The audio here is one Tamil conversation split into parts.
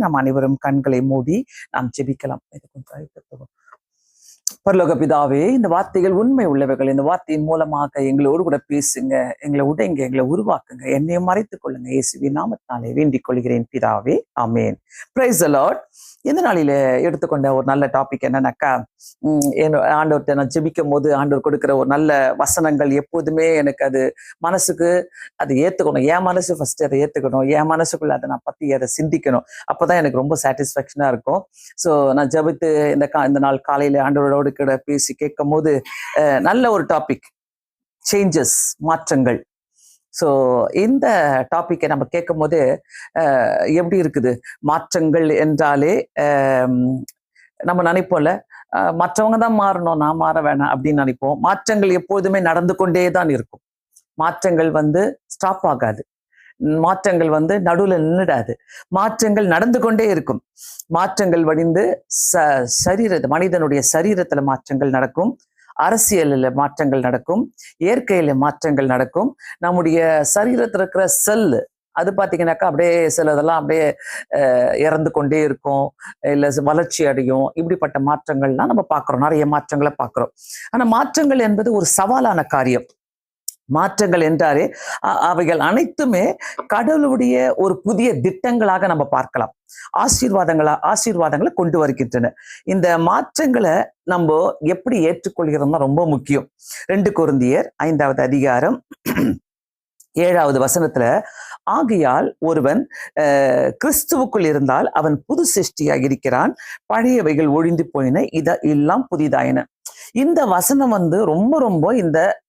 நாம் அனைவரும் கண்களை மூடி நாம் ஜெபிக்கலாம். பரலோக பிதாவே, இந்த வார்த்தைகள் உண்மை உள்ளவைகள். இந்த வார்த்தையின் மூலமாக எங்களோடு கூட பேசுங்க, எங்களை உடைங்க, எங்களை உருவாக்குங்க, என்னையும் மறைத்துக் கொள்ளுங்க. இயேசுவின் நாமத்தாலே வேண்டிக் கொள்கிறேன் பிதாவே, ஆமேன். Praise the Lord. இந்த நாளில எடுத்துக்கொண்ட ஒரு நல்ல டாபிக் என்னன்னாக்கா, ஆண்டவர்கிட்ட நான் ஜெபிக்கும் போது ஆண்டவர் கொடுக்கிற ஒரு நல்ல வசனங்கள் எப்போதுமே எனக்கு அது மனசுக்கு அது ஏத்துக்கணும். என் மனசு ஃபர்ஸ்ட் அதை ஏத்துக்கணும், என் மனசுக்குள்ள அதை நான் பத்தி அதை சிந்திக்கணும். அப்பதான் எனக்கு ரொம்ப சாட்டிஸ்ஃபேக்ஷனா இருக்கும். ஸோ நான் ஜெபித்து இந்த நாள் காலையில ஆண்டவரோடு கூட பேசி கேட்கும் போது நல்ல ஒரு டாபிக், சேஞ்சஸ், மாற்றங்கள். ஸோ இந்த டாப்பிக்கை நம்ம கேட்கும் போது எப்படி இருக்குது, மாற்றங்கள் என்றாலே நம்ம நினைப்போம்ல, மற்றவங்க தான் மாறணும், நான் மாற வேணாம் அப்படின்னு நினைப்போம். மாற்றங்கள் எப்போதுமே நடந்து கொண்டே தான் இருக்கும். மாற்றங்கள் ஸ்டாப் ஆகாது. மாற்றங்கள் நடுவுல நின்றுடாது. மாற்றங்கள் நடந்து கொண்டே இருக்கும். மாற்றங்கள் வடிந்து மனிதனுடைய சரீரத்துல மாற்றங்கள் நடக்கும், அரசியலில் மாற்றங்கள் நடக்கும், இயற்கையில மாற்றங்கள் நடக்கும். நம்முடைய சரீரத்தில் இருக்கிற செல்லு அது பார்த்தீங்கன்னாக்கா அப்படியே சிலதெல்லாம் அப்படியே இறந்து கொண்டே இருக்கும், இல்லை வளர்ச்சி அடையும். இப்படிப்பட்ட மாற்றங்கள்லாம் நம்ம பார்க்குறோம், நிறைய மாற்றங்களை பார்க்குறோம். ஆனால் மாற்றங்கள் என்பது ஒரு சவாலான காரியம். மாற்றங்கள் என்றாலே அவைகள் கடவுளுடைய ஒரு புதிய திட்டங்களாக நம்ம பார்க்கலாம். ஆசீர்வாதங்களை கொண்டு வருகின்றன. இந்த மாற்றங்களை நம்ம எப்படி ஏற்றுக்கொள்கிறோம் ரொம்ப முக்கியம். 2 கொரிந்தியர் 5வது அதிகாரம் 7வது வசனத்துல, ஆகையால் ஒருவன் கிறிஸ்துவுக்குள் இருந்தால் அவன் புது சிருஷ்டியாக இருக்கிறான், பழையவைகள் ஒழிந்து போயின, எல்லாம் புதிதாயின. இந்த வசனம் ரொம்ப ரொம்ப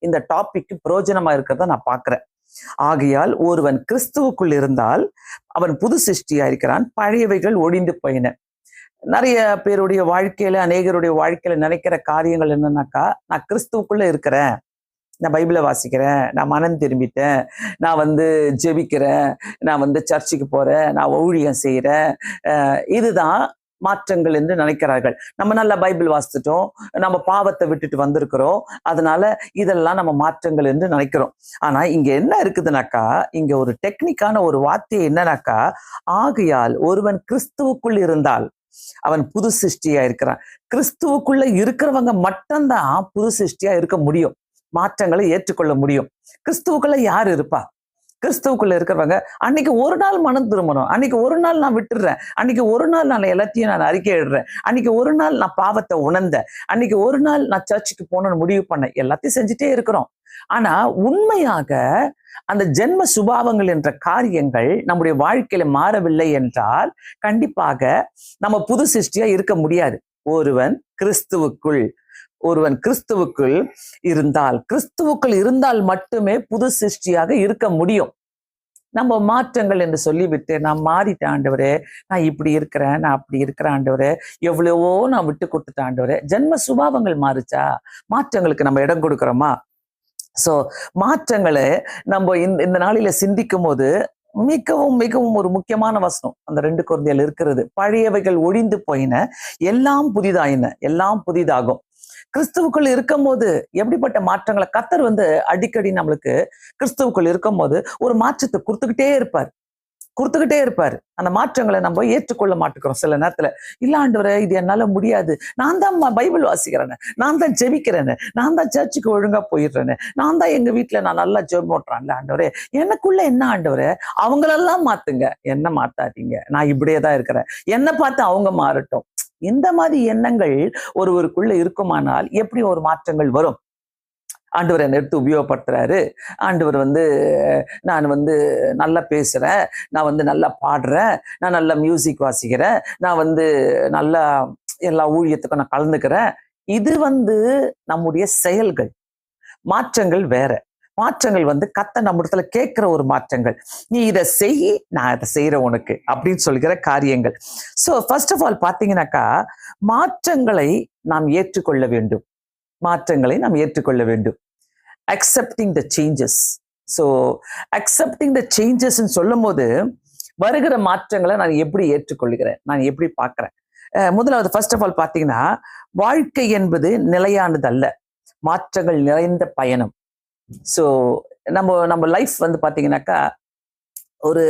இந்த டாபிக்கு பிரயோஜனமா இருக்கிறத நான் பார்க்கிறேன். ஆகையால் ஒருவன் கிறிஸ்துவுக்குள் இருந்தால் அவன் புது சிருஷ்டியா இருக்கிறான், பழையவைகள் ஒழிந்து போயின. நிறைய பேருடைய வாழ்க்கையில, அநேகருடைய வாழ்க்கையில நினைக்கிற காரியங்கள் என்னன்னாக்கா, நான் கிறிஸ்துவுக்குள்ள இருக்கிறேன், நான் பைபிளை வாசிக்கிறேன், நான் மனம் திரும்பிட்டேன், நான் ஜெபிக்கிறேன், நான் சர்ச்சுக்கு போறேன், நான் ஊழியம் செய்யறேன், இதுதான் மாற்றங்கள் என்று நினைக்கிறார்கள். நம்ம நல்லா பைபிள் வாசித்துட்டோம், நம்ம பாவத்தை விட்டுட்டு வந்திருக்கிறோம், அதனால இதெல்லாம் நம்ம மாற்றங்கள் என்று நினைக்கிறோம். ஆனா இங்க என்ன இருக்குதுனாக்கா, இங்க ஒரு டெக்னிக்கான ஒரு வார்த்தை என்னன்னாக்கா, ஆகையால் ஒருவன் கிறிஸ்துவுக்குள் இருந்தால் அவன் புது சிருஷ்டியா இருக்கிறான். கிறிஸ்துவுக்குள்ள இருக்கிறவங்க மட்டும்தான் புது சிருஷ்டியா இருக்க முடியும், மாற்றங்களை ஏற்றுக்கொள்ள முடியும். கிறிஸ்துவுக்குள்ள யார் இருப்பா? கிறிஸ்துவுக்குள்ள இருக்கிறவங்க அன்னைக்கு ஒரு நாள் மனம் திரும்பணும், அன்னைக்கு ஒரு நாள் நான் விட்டுடுறேன், அன்னைக்கு ஒரு நாள் நான் எல்லாத்தையும் நான் அறிக்கை இடுறேன், அன்னைக்கு ஒரு நாள் நான் பாவத்தை உணர்ந்தேன், அன்னைக்கு ஒரு நாள் நான் சர்ச்சுக்கு போகணும்னு முடிவு பண்ணேன், எல்லாத்தையும் செஞ்சுட்டே இருக்கிறோம். ஆனா உண்மையாக அந்த ஜென்ம சுபாவங்கள் என்ற காரியங்கள் நம்முடைய வாழ்க்கையில மாறவில்லை என்றால் கண்டிப்பாக நம்ம புது சிருஷ்டியா இருக்க முடியாது. ஒருவன் கிறிஸ்துவுக்குள் இருந்தால் மட்டுமே புது சிருஷ்டியாக இருக்க முடியும். நம்ம மாற்றங்கள் என்று சொல்லிவிட்டு, நான் மாறிட்டேன் ஆண்டவரே, நான் இப்படி இருக்கிறேன், நான் அப்படி இருக்கிறேன் ஆண்டவரே, எவ்வளவோ நான் விட்டு கொடுத்துட்டேன் ஆண்டவரே. ஜென்ம சுபாவங்கள் மாறுச்சா? மாற்றங்களுக்கு நம்ம இடம் கொடுக்குறோமா? சோ மாற்றங்களை நம்ம இந்த நாளில சிந்திக்கும் போது மிகவும் மிகவும் ஒரு முக்கியமான வசனம் அந்த 2 கொரிந்தியர் இருக்கிறது. பழையவைகள் ஒழிந்து போயின, எல்லாம் புதிதாயின, எல்லாம் புதிதாகும். கிறிஸ்துவுக்குள் இருக்கும் போது எப்படிப்பட்ட மாற்றங்களை கர்த்தர் அடிக்கடி நம்மளுக்கு கிறிஸ்துவுக்குள் இருக்கும் போது ஒரு மாற்றத்தை கொடுத்துக்கிட்டே இருப்பார். அந்த மாற்றங்களை நம்ம ஏற்றுக்கொள்ள மாட்டேங்கிறோம். சில நேரத்துல, இல்ல ஆண்டவரே, இது என்னால முடியாது, நான் தான் பைபிள் வாசிக்கிறேன்னு, நான் தான் ஜெபிக்கிறேன்னு, நான் தான் சர்ச்சுக்கு ஒழுங்கா போயிடுறேன்னு, நான் தான் எங்க வீட்டுல நான் நல்லா ஜெபம் போட்டுறேன்ல ஆண்டவரே, எனக்குள்ள என்ன ஆண்டவரே, அவங்களெல்லாம் மாத்துங்க, என்ன மாத்தாதீங்க, நான் இப்படியே தான் இருக்கிறேன், என்னை பார்த்து அவங்க மாறட்டும். இந்த மாதிரி எண்ணங்கள் ஒருவருக்குள்ள இருக்குமானால் எப்படி ஒரு மாற்றங்கள் வரும்? ஆண்டவர் என்னை எடுத்து உபயோகப்படுத்துறாரு. ஆண்டவர் நான் நல்லா பேசுறேன், நான் நல்லா பாடுறேன், நான் நல்லா மியூசிக் வாசிக்கிறேன், நான் நல்லா எல்லா ஊழியத்துக்கும் நான் கலந்துக்கிறேன். இது நம்முடைய செயல்கள். மாற்றங்கள் வேற. மாற்றங்கள் கத்த நம்ம இடத்துல கேட்கிற ஒரு மாற்றங்கள். நீ இதை செய், நான் அதை செய்யறேன் உனக்கு அப்படின்னு சொல்கிற காரியங்கள். ஸோ ஃபர்ஸ்ட் ஆஃப் ஆல் பார்த்தீங்கன்னாக்கா, மாற்றங்களை நாம் ஏற்றுக்கொள்ள வேண்டும். Accepting the changes. So accepting the சேஞ்சஸ்ன்னு சொல்லும் போது வருகிற மாற்றங்களை நான் எப்படி ஏற்றுக்கொள்கிறேன், நான் எப்படி பார்க்கிறேன்? முதலாவது ஃபர்ஸ்ட் ஆஃப் ஆல் பார்த்தீங்கன்னா, வாழ்க்கை என்பது நிலையானது அல்ல, மாற்றங்கள் நிறைந்த பயணம். ஸோ நம்ம லைஃப் பார்த்தீங்கன்னாக்கா ஒரு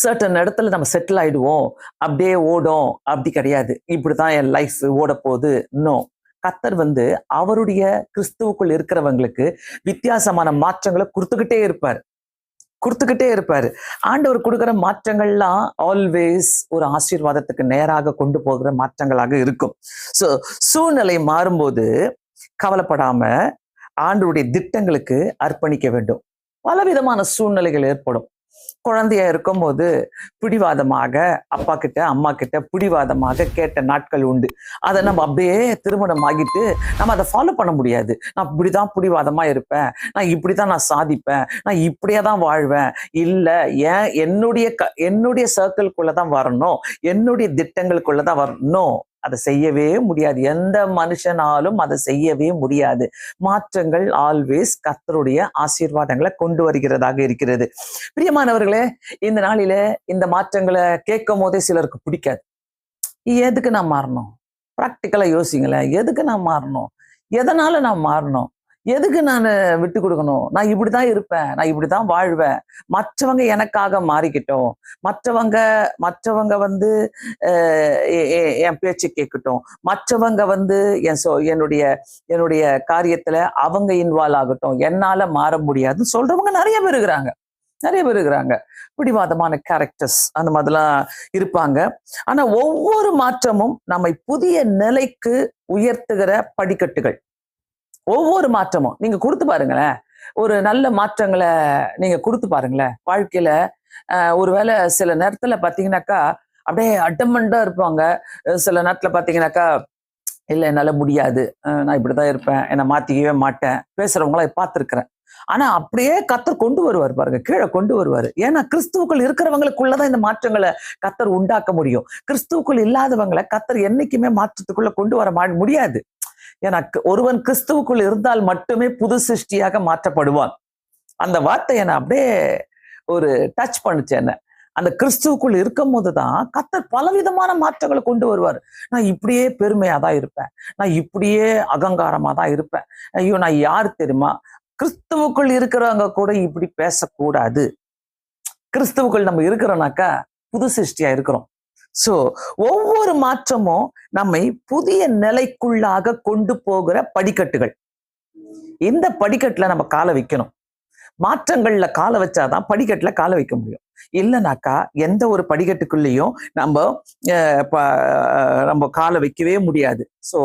சர்டன் இடத்துல நம்ம செட்டில் ஆயிடுவோம், அப்படியே ஓடும், அப்படி கிடையாது. இப்படிதான் என் லைஃப் ஓட போகுது. இன்னும் கர்த்தர் வந்து அவருடைய கிறிஸ்துவுக்குள் இருக்கிறவங்களுக்கு வித்தியாசமான மாற்றங்களை கொடுத்துக்கிட்டே இருப்பாரு. ஆண்டவர் கொடுக்குற மாற்றங்கள்லாம் ஆல்வேஸ் ஒரு ஆசீர்வாதத்துக்கு நேராக கொண்டு போகிற மாற்றங்களாக இருக்கும். ஸோ சூழ்நிலை மாறும்போது கவலைப்படாம ஆண்டவருடைய திட்டங்களுக்கு அர்ப்பணிக்க வேண்டும். பலவிதமான சூழ்நிலைகள் ஏற்படும். குழந்தையா இருக்கும்போது பிடிவாதமாக அப்பா கிட்ட அம்மா கிட்ட பிடிவாதமாக கேட்ட நாட்கள் உண்டு. அதை நம்ம அப்படியே திருமணம் ஆகிட்டு நம்ம அதை ஃபாலோ பண்ண முடியாது. நான் இப்படிதான் பிடிவாதமா இருப்பேன், நான் இப்படிதான் நான் சாதிப்பேன், நான் இப்படியே தான் வாழ்வேன். இல்லை, ஏன் என்னுடைய சர்க்கிள்குள்ளதான் வரணும், என்னுடைய திட்டங்களுக்குள்ளதான் வரணும். அதை செய்யவே முடியாது. எந்த மனுஷனாலும் அதை செய்யவே முடியாது. மாற்றங்கள் ஆல்வேஸ் கர்த்தருடைய ஆசீர்வாதங்களை கொண்டு வருகிறதாக இருக்கிறது. பிரியமானவர்களே, இந்த நாளில இந்த மாற்றங்களை கேட்கும் போதே சிலருக்கு பிடிக்காது. எதுக்கு நான் மாறணும்? பிராக்டிக்கலா யோசிங்களேன். எதுக்கு நான் மாறணும்? எதனால நான் மாறணும்? எதுக்கு நான் விட்டு கொடுக்கணும்? நான் இப்படிதான் இருப்பேன், நான் இப்படிதான் வாழ்வேன், மற்றவங்க எனக்காக மாறிக்கிட்டோம், மற்றவங்க வந்து என் பேச்சு கேட்கட்டும், மற்றவங்க வந்து என்னுடைய காரியத்துல அவங்க இன்வால்வ் ஆகட்டும், என்னால மாற முடியாதுன்னு சொல்றவங்க நிறைய பேர் இருக்கிறாங்க. பிடிவாதமான கேரக்டர்ஸ் அந்த மாதிரிலாம் இருப்பாங்க. ஆனா ஒவ்வொரு மாற்றமும் நம்மை புதிய நிலைக்கு உயர்த்துகிற படிக்கட்டுகள். ஒவ்வொரு மாற்றமும் நீங்க கொடுத்து பாருங்களேன். ஒரு நல்ல மாற்றங்களை நீங்க கொடுத்து பாருங்களேன் வாழ்க்கையில. ஒருவேளை சில நேரத்துல பாத்தீங்கன்னாக்கா அப்படியே அடமண்டா இருப்பாங்க. சில நேரத்துல பாத்தீங்கன்னாக்கா இல்லை என்னால முடியாது, நான் இப்படிதான் இருப்பேன், என்னை மாத்திக்கவே மாட்டேன் பேசுறவங்கள பார்த்துருக்கிறேன். ஆனா அப்படியே கர்த்தர் கொண்டு வருவார் பாருங்க, கீழே கொண்டு வருவாரு. ஏன்னா கிறிஸ்துவுக்குள் இருக்கிறவங்களுக்குள்ளதான் இந்த மாற்றங்களை கர்த்தர் உண்டாக்க முடியும். கிறிஸ்துவுக்குள் இல்லாதவங்களை கர்த்தர் என்னைக்குமே மாற்றத்துக்குள்ள கொண்டு வர முடியாது. ஏன்னா ஒருவன் கிறிஸ்துவுக்குள் இருந்தால் மட்டுமே புது சிருஷ்டியாக மாற்றப்படுவான். அந்த வார்த்தை என்ன அப்படியே ஒரு டச் பண்ணுச்சு என்ன. அந்த கிறிஸ்துவுக்குள் இருக்கும் போதுதான் கர்த்தர் பலவிதமான மாற்றங்களை கொண்டு வருவார். நான் இப்படியே பெருமையா தான் இருப்பேன், நான் இப்படியே அகங்காரமா தான் இருப்பேன், ஐயோ நான் யார் தெரியுமா? கிறிஸ்துவுக்குள் இருக்கிறவங்க கூட இப்படி பேசக்கூடாது. கிறிஸ்துவுக்குள் நம்ம இருக்கிறோம்னாக்கா புது சிருஷ்டியா இருக்கிறோம். சோ ஒவ்வொரு மாற்றமும் நம்மை புதிய நிலைக்குள்ளாக கொண்டு போகிற படிக்கட்டுகள். இந்த படிக்கட்டுல நம்ம காலை வைக்கணும். மாற்றங்கள்ல காலை வச்சாதான் படிக்கட்டுல காலை வைக்க முடியும். இல்லைனாக்கா எந்த ஒரு படிக்கட்டுக்குள்ளேயும் நம்ம காலை வைக்கவே முடியாது. ஸோ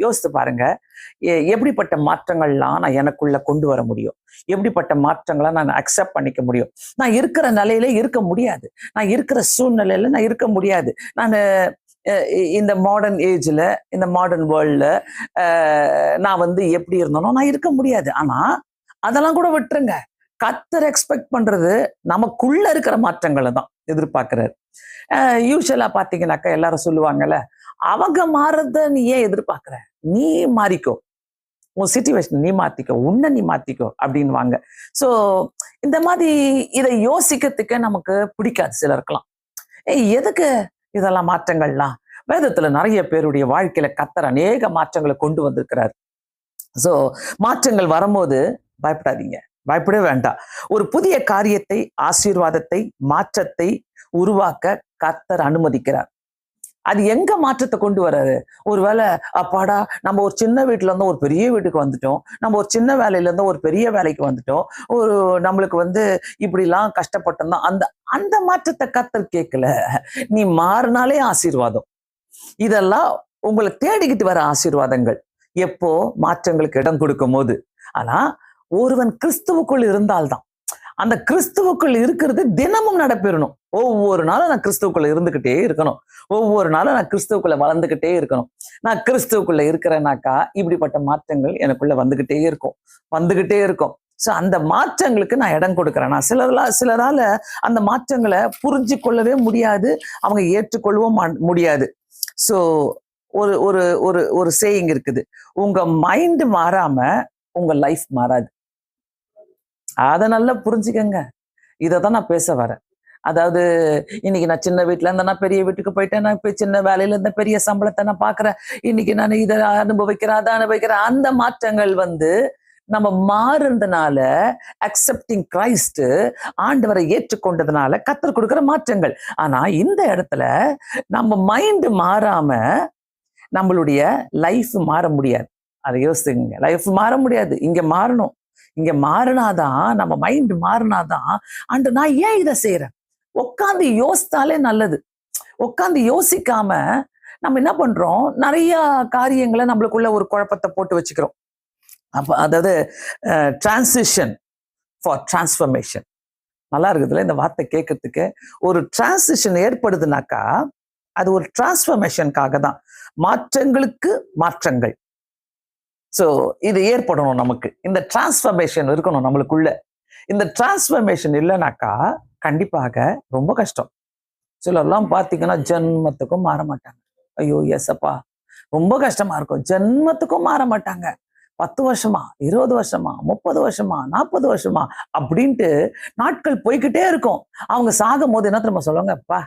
யோசித்து பாருங்க, எப்படிப்பட்ட மாற்றங்கள்லாம் நான் எனக்குள்ள கொண்டு வர முடியும், எப்படிப்பட்ட மாற்றங்களை நான் அக்செப்ட் பண்ணிக்க முடியும். நான் இருக்கிற நிலையில இருக்க முடியாது, நான் இருக்கிற சூழ்நிலையில நான் இருக்க முடியாது. நான் இந்த மாடர்ன் ஏஜ்ல, இந்த மாடர்ன் வேர்ல்ட்ல நான் வந்து எப்படி இருந்தனோ நான் இருக்க முடியாது. ஆனா அதெல்லாம் கூட விட்டுருங்க. கர்த்தர் எக்ஸ்பெக்ட் பண்றது நமக்குள்ள இருக்கிற மாற்றங்களை தான் எதிர்பார்க்கிறாரு. யூஸ்வலா பாத்தீங்கன்னாக்கா எல்லாரும் சொல்லுவாங்கல்ல, அவங்க மாறத நீ ஏன் எதிர்பார்க்கிற, நீ மாறிக்கோ, உன் சிச்சுவேஷன் நீ மாத்திக்கோ, உன்னை நீ மாத்திக்கோ அப்படின்வாங்க. சோ இந்த மாதிரி இதை யோசிக்கிறதுக்கு நமக்கு பிடிக்காது சிலருக்கெல்லாம். எதுக்கு இதெல்லாம் மாற்றங்கள்லாம்? வேதத்துல நிறைய பேருடைய வாழ்க்கையில கர்த்தர் அநேக மாற்றங்களை கொண்டு வந்திருக்கிறார். சோ மாற்றங்கள் வரும்போது பயப்படாதீங்க, பயப்படவே வேண்டாம். ஒரு புதிய காரியத்தை, ஆசீர்வாதத்தை, மாற்றத்தை உருவாக்க கர்த்தர் அனுமதிக்கிறார். அது எங்க மாற்றத்தை கொண்டு வர்றாரு? ஒருவேளை அப்பாடா நம்ம ஒரு சின்ன வீட்டுல இருந்தோம் ஒரு பெரிய வீட்டுக்கு வந்துட்டோம், நம்ம ஒரு சின்ன வேலையில இருந்தோம் ஒரு பெரிய வேலைக்கு வந்துட்டோம், ஒரு நம்மளுக்கு வந்து இப்படி எல்லாம் கஷ்டப்பட்டோம். அந்த அந்த மாற்றத்தை கர்த்தர் கேட்கல. நீ மாறினாலே ஆசீர்வாதம். இதெல்லாம் உங்களை தேடிக்கிட்டு வர ஆசீர்வாதங்கள் எப்போ? மாற்றங்களுக்கு இடம் கொடுக்கும் போது. ஆனா ஒருவன் கிறிஸ்துவுக்குள் இருந்தால்தான். அந்த கிறிஸ்துவுக்குள் இருக்கிறது தினமும் நடைபெறணும். ஒவ்வொரு நாளும் நான் கிறிஸ்துவுக்குள்ள இருந்துகிட்டே இருக்கணும், ஒவ்வொரு நாளும் நான் கிறிஸ்துவுக்குள்ள வளர்ந்துகிட்டே இருக்கணும். நான் கிறிஸ்துவுக்குள்ள இருக்கிறேனாக்கா இப்படிப்பட்ட மாற்றங்கள் எனக்குள்ள வந்துகிட்டே இருக்கும். சோ அந்த மாற்றங்களுக்கு நான் இடம் கொடுக்குறேன். நான் சிலரால அந்த மாற்றங்களை புரிஞ்சு கொள்ளவே முடியாது, அவங்க ஏற்றுக்கொள்ளவும் முடியாது. சோ ஒரு ஒரு ஒரு ஒரு சேயிங் இருக்குது, உங்க மைண்ட் மாறாம உங்க லைஃப் மாறாது. அதை நல்லா புரிஞ்சுக்கங்க. இதைதான் நான் பேச வரேன். அதாவது இன்னைக்கு நான் சின்ன வீட்டுல இருந்தேன்னா பெரிய வீட்டுக்கு போயிட்டேன், நான் இப்ப சின்ன வேலையில இருந்த பெரிய சம்பளத்தை நான் பாக்குறேன், இன்னைக்கு நான் இதை அனுபவிக்கிறேன், அதை அனுபவிக்கிறேன். அந்த மாற்றங்கள் வந்து நம்ம மாறுறதுனால, அக்செப்டிங் கிரைஸ்ட், ஆண்டவரை ஏற்றுக்கொண்டதுனால கர்த்தர் கொடுக்கிற மாற்றங்கள். ஆனா இந்த இடத்துல நம்ம மைண்ட் மாறாம நம்மளுடைய லைஃப் மாற முடியாது. அதை யோசிங்க. லைஃப் மாற முடியாது. இங்க மாறணும். இங்க மாறினாதான், நம்ம மைண்ட் மாறினாதான், ஆண்டு நான் ஏன் இதை செய்யறேன்? உட்காந்து யோசித்தாலே நல்லது. உட்காந்து யோசிக்காம நம்ம என்ன பண்றோம், நிறைய காரியங்களை நம்மளுக்குள்ள ஒரு குழப்பத்தை போட்டு வச்சுக்கிறோம். அப்ப அதாவது டிரான்சிஷன் ஃபார் டிரான்ஸ்ஃபர்மேஷன். நல்லா இருக்குதுல்ல இந்த வார்த்தை கேட்கறதுக்கு. ஒரு டிரான்சிஷன் ஏற்படுதுனாக்கா அது ஒரு டிரான்ஸ்ஃபர்மேஷனுக்காக தான். மாற்றங்களுக்கு மாற்றங்கள். ஸோ இது ஏற்படணும். நமக்கு இந்த டிரான்ஸ்ஃபர்மேஷன் இருக்கணும் நம்மளுக்குள்ள. இந்த டிரான்ஸ்ஃபர்மேஷன் இல்லைனாக்கா கண்டிப்பாக ரொம்ப கஷ்டம். சிலர்லாம் பார்த்தீங்கன்னா ஜென்மத்துக்கும் மாற மாட்டாங்க. ஐயோ எஸ்அப்பா, ரொம்ப கஷ்டமா இருக்கும். ஜென்மத்துக்கும் மாற மாட்டாங்க. 10 வருஷமா, 20 வருஷமா, 30 வருஷமா, 40 வருஷமா அப்படின்ட்டு நாட்கள் போய்கிட்டே இருக்கும். அவங்க சாகும் போது என்ன தெரியுமா சொல்லுவாங்க, அப்பா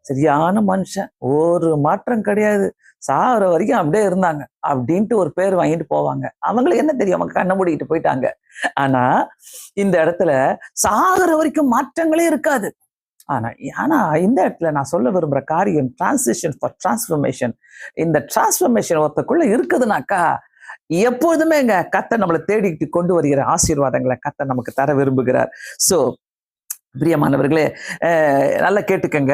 சரியான மனுஷன், ஒரு மாற்றம் கிடையாது, சாகுற வரைக்கும் அப்படியே இருந்தாங்க அப்படின்ட்டு ஒரு பேர் வாங்கிட்டு போவாங்க. அவங்களுக்கு என்ன தெரியும், அவங்க கண்ணை மூடிக்கிட்டு போயிட்டாங்க. ஆனா இந்த இடத்துல சாகுற வரைக்கும் மாற்றங்களே இருக்காது. ஆனா இந்த இடத்துல நான் சொல்ல விரும்புற காரியம் டிரான்சிஷன் ஃபார் டிரான்ஸ்ஃபர்மேஷன். இந்த டிரான்ஸ்ஃபர்மேஷன் ஒருத்தக்குள்ள இருக்குதுனாக்கா எப்பொழுதுமே கர்த்தர் நம்மளை தேடிட்டு கொண்டு வருகிற ஆசீர்வாதங்களை கர்த்தர் நமக்கு தர விரும்புகிறார். சோ பிரியமானவர்களே, நல்லா கேட்டுக்கங்க.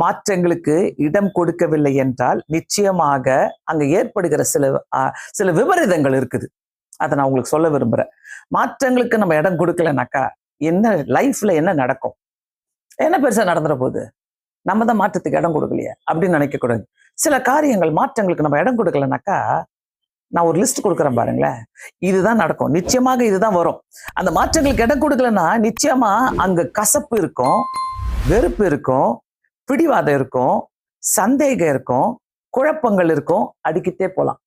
மாற்றங்களுக்கு இடம் கொடுக்கவில்லை என்றால் நிச்சயமாக அங்க ஏற்படுகிற சில விபரீதங்கள் இருக்குது. அதை நான் உங்களுக்கு சொல்ல விரும்புறேன். மாற்றங்களுக்கு நம்ம இடம் கொடுக்கலனாக்கா என்ன லைஃப்ல என்ன நடக்கும்? என்ன பெருசா நடந்துற போகுது? நம்ம தான் மாற்றத்துக்கு இடம் கொடுக்கலையே அப்படின்னு நினைக்க கூடாது. சில காரியங்கள் மாற்றங்களுக்கு நம்ம இடம் கொடுக்கலனாக்கா, நான் ஒரு லிஸ்ட் கொடுக்குறேன் பாருங்களேன், இதுதான் நடக்கும், நிச்சயமாக இதுதான் வரும். அந்த மாற்றங்களுக்கு இடம் கொடுக்கலன்னா நிச்சயமா அங்க கசப்பு இருக்கும், வெறுப்பு இருக்கும், பிடிவாதம் இருக்கும், சந்தேகம் இருக்கும், குழப்பங்கள் இருக்கும். அடுக்கிட்டே போலாம்,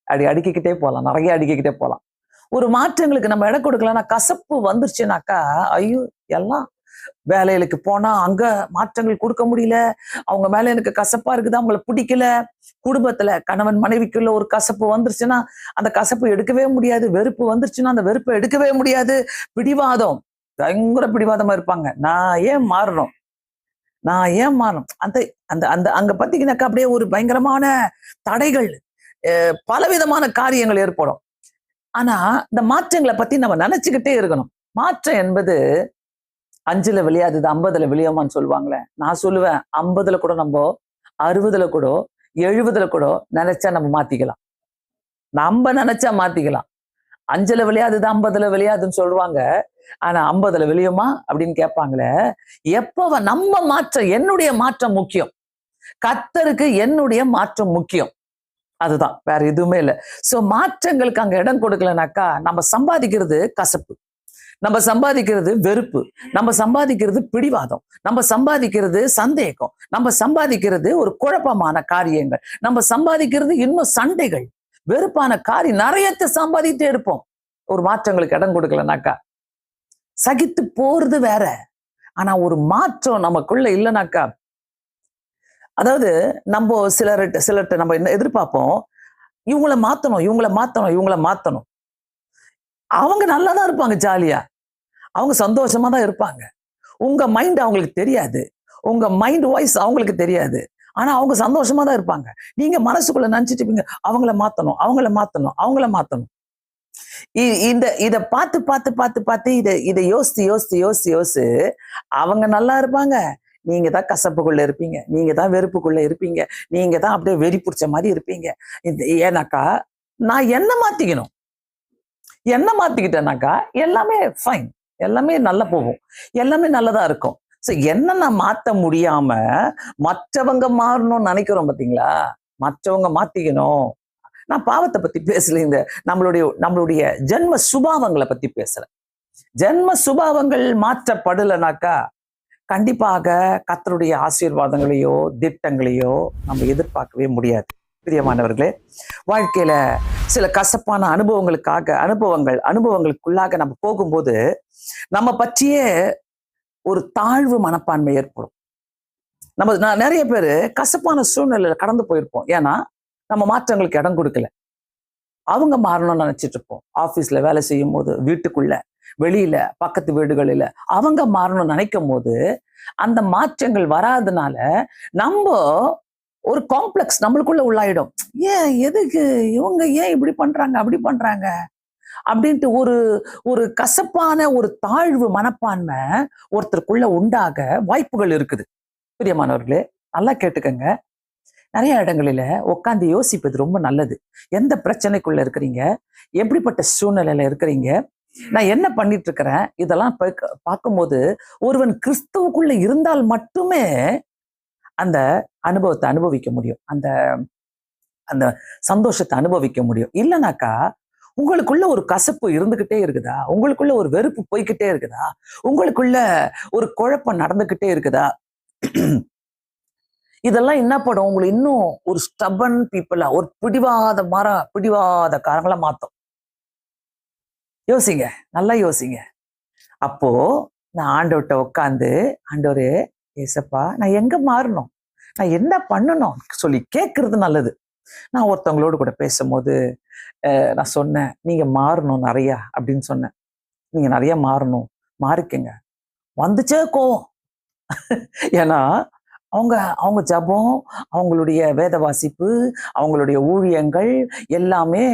அடுக்கிக்கிட்டே போலாம், நிறைய அடுக்கிக்கிட்டே போலாம். ஒரு மாற்றங்களுக்கு நம்ம இடம் கொடுக்கலன்னா, கசப்பு வந்துருச்சுனாக்கா ஐயோ, எல்லாம் வேலைகளுக்கு போனா அங்க மாற்றங்கள் கொடுக்க முடியல, அவங்க மேல எனக்கு கசப்பா இருக்குது, அவங்கள பிடிக்கல. குடும்பத்துல கணவன் மனைவிக்குள்ள ஒரு கசப்பு வந்துருச்சுன்னா அந்த கசப்பு எடுக்கவே முடியாது. வெறுப்பு வந்துருச்சுன்னா அந்த வெறுப்பை எடுக்கவே முடியாது. பிடிவாதம், பயங்கர பிடிவாதமா இருப்பாங்க. நான் ஏன் மாறணும், நான் ஏன் மாறணும், அந்த அந்த அந்த அங்க பாத்தீங்கன்னாக்கா அப்படியே ஒரு பயங்கரமான தடைகள், பலவிதமான காரியங்கள் ஏற்படும். ஆனா இந்த மாற்றங்களை பத்தி நம்ம நினைச்சுக்கிட்டே இருக்கணும். மாற்றம் என்பது 5ல விளையாது, 50ல விளையாமான்னு சொல்லுவாங்களே. நான் சொல்லுவேன் 50ல கூட, நம்ம 60ல கூட, 70ல கூட நினைச்சா நம்ம மாத்திக்கலாம். நம்ம நினைச்சா மாத்திக்கலாம். 5ல விளையாது, 50ல விளையாதுன்னு சொல்லுவாங்க. ஆனா 50ல விளையுமா அப்படின்னு கேட்பாங்களே. எப்ப நம்ம மாற்றம், என்னுடைய மாற்றம் முக்கியம், கர்த்தருக்கு என்னுடைய மாற்றம் முக்கியம். அதுதான், வேற எதுவுமே இல்லை. சோ மாற்றங்களுக்கு அங்க இடம் கொடுக்கலனாக்கா நம்ம சம்பாதிக்கிறது கசப்பு, நம்ம சம்பாதிக்கிறது வெறுப்பு, நம்ம சம்பாதிக்கிறது பிடிவாதம், நம்ம சம்பாதிக்கிறது சந்தேகம், நம்ம சம்பாதிக்கிறது ஒரு குழப்பமான காரியங்கள், நம்ம சம்பாதிக்கிறது இன்னும் சண்டைகள், வெறுப்பான காரியம் நிறையத்தை சம்பாதித்தே இருப்போம். ஒரு மாற்றங்களுக்கு இடம் கொடுக்கலனாக்கா சகித்து போறது வேற. ஆனா ஒரு மாற்றம் நமக்குள்ள இல்லைனாக்கா, அதாவது நம்ம சிலர்கிட்ட நம்ம என்ன எதிர்பார்ப்போம், இவங்கள மாத்தணும், இவங்கள மாத்தணும், இவங்கள மாத்தணும். அவங்க நல்லாதான் இருப்பாங்க, ஜாலியா, அவங்க சந்தோஷமா தான் இருப்பாங்க. உங்க மைண்ட் அவங்களுக்கு தெரியாது, உங்க மைண்ட் வாய்ஸ் அவங்களுக்கு தெரியாது. ஆனா அவங்க சந்தோஷமா தான் இருப்பாங்க. நீங்க மனசுக்குள்ள நினைச்சிட்டு இருப்பீங்க, அவங்கள மாத்தணும், அவங்கள மாத்தணும், அவங்கள மாத்தணும். இத பார்த்து பார்த்து பார்த்து பார்த்து இதை யோசித்து அவங்க நல்லா இருப்பாங்க, நீங்க தான் கசப்புக்குள்ள இருப்பீங்க, நீங்க தான் வெறுப்புக்குள்ள இருப்பீங்க, நீங்க தான் அப்படியே வெறி பிடிச்ச மாதிரி இருப்பீங்க. ஏன்னாக்கா நான் என்ன மாத்திக்கணும், என்ன மாத்திக்கிட்டேனாக்கா எல்லாமே ஃபைன், எல்லாமே நல்லா போகும், எல்லாமே நல்லதா இருக்கும். சோ என்ன நான் மாத்த முடியாம மற்றவங்க மாறணும்னு நினைக்கிறோம் பாத்தீங்களா, மற்றவங்க மாத்திக்கணும். நான் பாவத்தை பத்தி பேசல, இந்த நம்மளுடைய ஜென்ம சுபாவங்களை பத்தி பேசுறேன். ஜென்ம சுபாவங்கள் மாற்றப்படலைனாக்கா கண்டிப்பாக கர்த்தருடைய ஆசீர்வாதங்களையோ திட்டங்களையோ நம்ம எதிர்பார்க்கவே முடியாது. பிரியமானவர்களே, வாழ்க்கையில சில கசப்பான அனுபவங்களுக்குள்ளாக நம்ம போகும்போது நம்ம பற்றிய ஒரு தாழ்வு மனப்பான்மை ஏற்படும். நான் நிறைய பேர் கசப்பான சூழ்நிலையில கடந்து போயிருப்போம். ஏன்னா நம்ம மாற்றங்களுக்கு இடம் கொடுக்கல. அவங்க மாறணும்னு நினைச்சிட்டு இருப்போம். ஆபீஸ்ல வேலை செய்யும் போது, வீட்டுக்குள்ள, வெளியில, பக்கத்து வீடுகளில அவங்க மாறணும்னு நினைக்கும் போது அந்த மாற்றங்கள் வராதனால நம்ம ஒரு காம்ப்ளெக்ஸ் நம்மளுக்குள்ள உள்ளாயிடும். ஏன் எதுக்கு இவங்க ஏன் இப்படி பண்றாங்க அப்படி பண்றாங்க அப்படின்ட்டு ஒரு ஒரு கசப்பான ஒரு தாழ்வு மனப்பான்மை ஒருத்தருக்குள்ள உண்டாக வாய்ப்புகள் இருக்குது. பிரியமானவர்களே, நல்லா கேட்டுக்கங்க. நிறைய இடங்களில உட்காந்து யோசிப்பது ரொம்ப நல்லது. எந்த பிரச்சனைக்குள்ள இருக்கிறீங்க, எப்படிப்பட்ட சூழ்நிலையில இருக்கிறீங்க, நான் என்ன பண்ணிட்டு இருக்கிறேன், இதெல்லாம் பார்க்கும்போது ஒருவன் கிறிஸ்துவுக்குள்ள இருந்தால் மட்டுமே அந்த அனுபவத்தை அனுபவிக்க முடியும். அந்த அந்த சந்தோஷத்தை அனுபவிக்க முடியும். இல்லைனாக்கா உங்களுக்குள்ள ஒரு கசப்பு இருந்துகிட்டே இருக்குதா, உங்களுக்குள்ள ஒரு வெறுப்பு போய்கிட்டே இருக்குதா, உங்களுக்குள்ள ஒரு குழப்பம் நடந்துகிட்டே இருக்குதா, இதெல்லாம் என்ன படும், உங்களை இன்னும் ஒரு ஸ்டபன் பீப்புளா, ஒரு பிடிவாதக்காரங்களா மாத்தும். யோசிங்க, நல்லா யோசிங்க. அப்போ நான் ஆண்டவர்கிட்ட உட்காந்து, ஆண்டவரே ஏசப்பா நான் எங்க மாறணும், நான் என்ன பண்ணணும் சொல்லி கேட்கறது நல்லது. நான் ஒருத்தவங்களோடு கூட பேசும்போது நான் சொன்னேன், நீங்க மாறணும் நிறையா அப்படின்னு சொன்னேன். நீங்க நிறைய மாறணும், மாறிக்கங்க. வந்துச்சே கோவம். ஏன்னா அவங்க அவங்க ஜபம், அவங்களுடைய வேத வாசிப்பு, அவங்களுடைய ஊழியங்கள் எல்லாமே